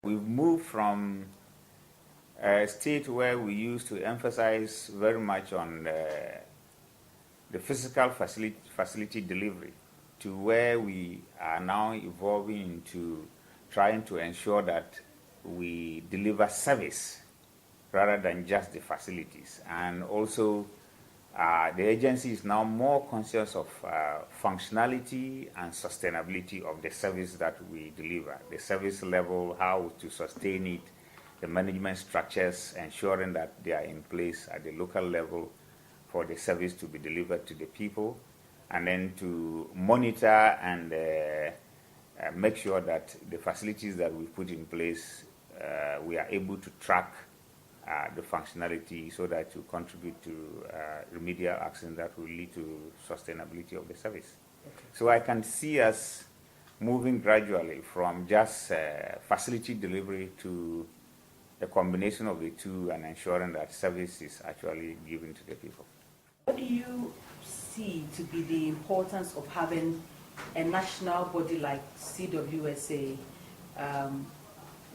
We've moved from a state where we used to emphasize very much on the physical facility delivery to where we are now evolving into trying to ensure that we deliver service rather than just the facilities. And also, the agency is now more conscious of functionality and sustainability of the service that we deliver, the service level, how to sustain it, the management structures, ensuring that they are in place at the local level for the service to be delivered to the people, and then to monitor and make sure that the facilities that we put in place, we are able to track the functionality so that to contribute to remedial actions that will lead to sustainability of the service. Okay. So I can see us moving gradually from just facility delivery to a combination of the two and ensuring that service is actually given to the people. What do you see to be the importance of having a national body like CWSA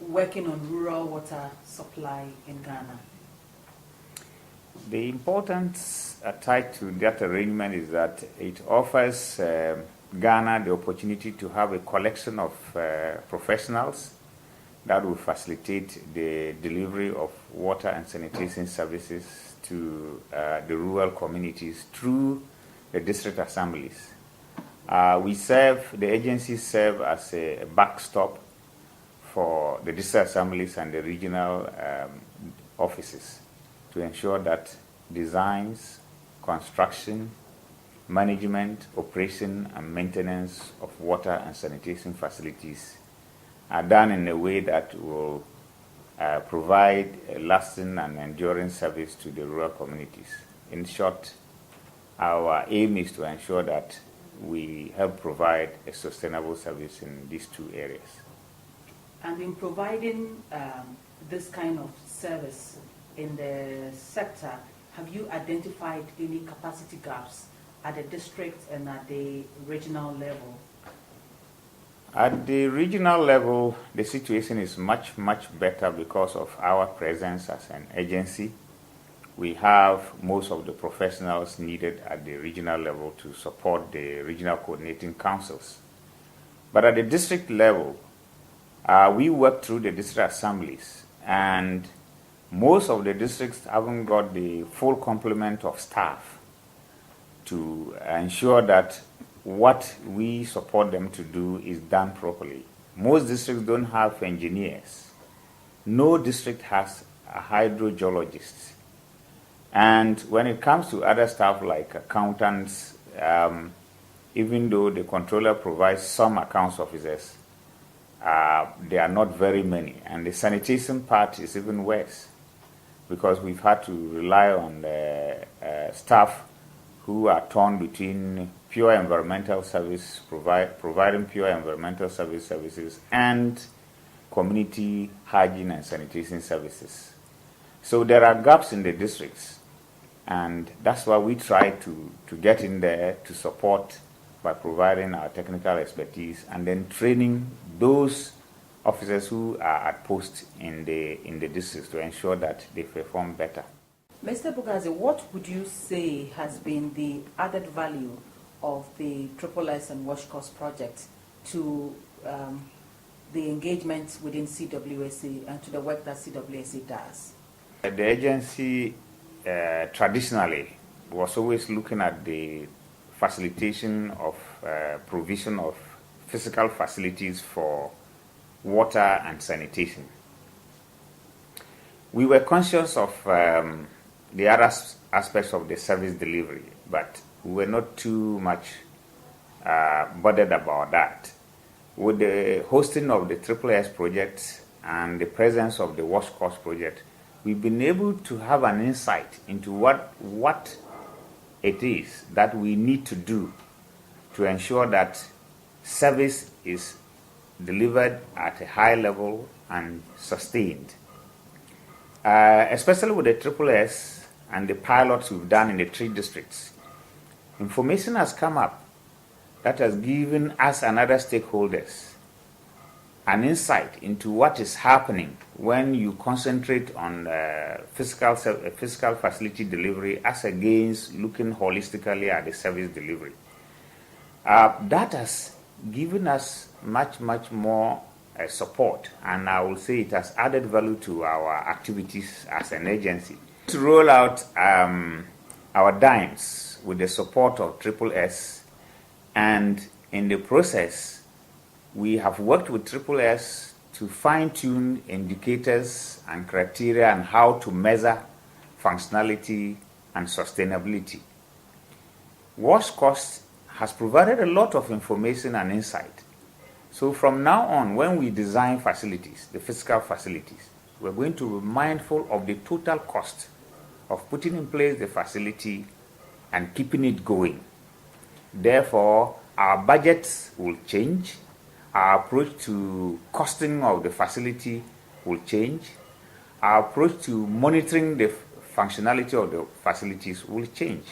working on rural water supply in Ghana? The importance tied to that arrangement is that it offers Ghana the opportunity to have a collection of professionals that will facilitate the delivery of water and sanitation services to the rural communities through the district assemblies. The agencies serve as a backstop for the district assemblies and the regional offices to ensure that designs, construction, management, operation, and maintenance of water and sanitation facilities are done in a way that will provide a lasting and enduring service to the rural communities. In short, our aim is to ensure that we help provide a sustainable service in these two areas. And in providing this kind of service in the sector, have you identified any capacity gaps at the district and at the regional level? At the regional level, the situation is much, much better because of our presence as an agency. We have most of the professionals needed at the regional level to support the regional coordinating councils. But at the district level, we work through the district assemblies, and most of the districts haven't got the full complement of staff to ensure that what we support them to do is done properly. Most districts don't have engineers. No district has a hydrogeologist. And when it comes to other stuff like accountants, even though the controller provides some accounts officers, there are not very many. And the sanitation part is even worse because we've had to rely on staff who are torn between pure environmental service, providing pure environmental services and community hygiene and sanitation services. So there are gaps in the districts, and that's why we try to get in there to support by providing our technical expertise and then training those officers who are at post in the districts to ensure that they perform better. Mr. Bugase, what would you say has been the added value of the CWSA'S and WashCost project to the engagement within CWSA and to the work that CWSA does? The agency traditionally was always looking at the facilitation of provision of physical facilities for water and sanitation. We were conscious of the other aspects of the service delivery, but we were not too much bothered about that. With the hosting of the CWSA'S project and the presence of the WashCost project, we've been able to have an insight into what it is that we need to do to ensure that service is delivered at a high level and sustained. Especially with the CWSA'S and the pilots we've done in the 3 districts, information has come up that has given us and other stakeholders an insight into what is happening when you concentrate on physical facility delivery as against looking holistically at the service delivery. That has given us much more support, and I will say it has added value to our activities as an agency. To roll out our DIMES with the support of CWSA'S, and in the process, we have worked with CWSA'S to fine-tune indicators and criteria and how to measure functionality and sustainability. WASH cost has provided a lot of information and insight. So from now on, when we design facilities, the physical facilities, we're going to be mindful of the total cost of putting in place the facility and keeping it going. Therefore, our budgets will change, our approach to costing of the facility will change, our approach to monitoring the functionality of the facilities will change.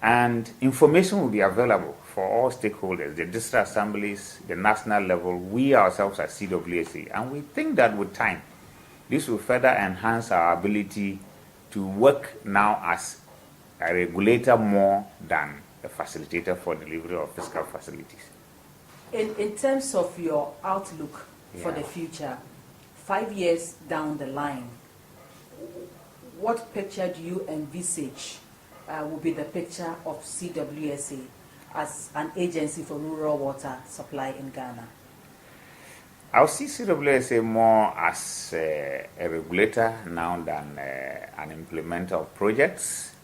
And information will be available for all stakeholders, the district assemblies, the national level, we ourselves at CWSA. And we think that with time, this will further enhance our ability to work now as a regulator more than a facilitator for delivery of physical facilities. In terms of your outlook for the future, 5 years down the line, what picture do you envisage will be the picture of CWSA as an agency for rural water supply in Ghana? I'll see CWSA more as a regulator now than an implementer of projects.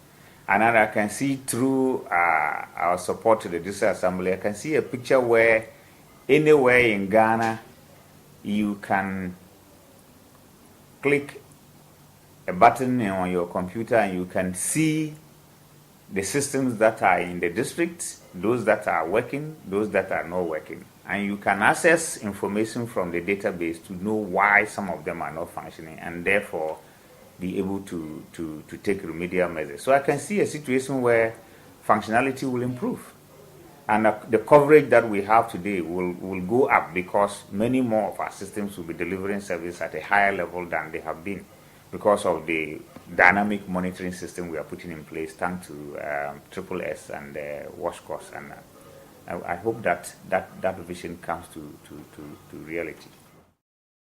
And then I can see through our support to the District Assembly, I can see a picture where anywhere in Ghana you can click a button on your computer and you can see the systems that are in the district, those that are working, those that are not working. And you can access information from the database to know why some of them are not functioning and therefore be able to take remedial measures. So I can see a situation where functionality will improve. And the coverage that we have today will go up because many more of our systems will be delivering service at a higher level than they have been because of the dynamic monitoring system we are putting in place thanks to CWSA'S and WASH costs. And I hope that vision comes to reality.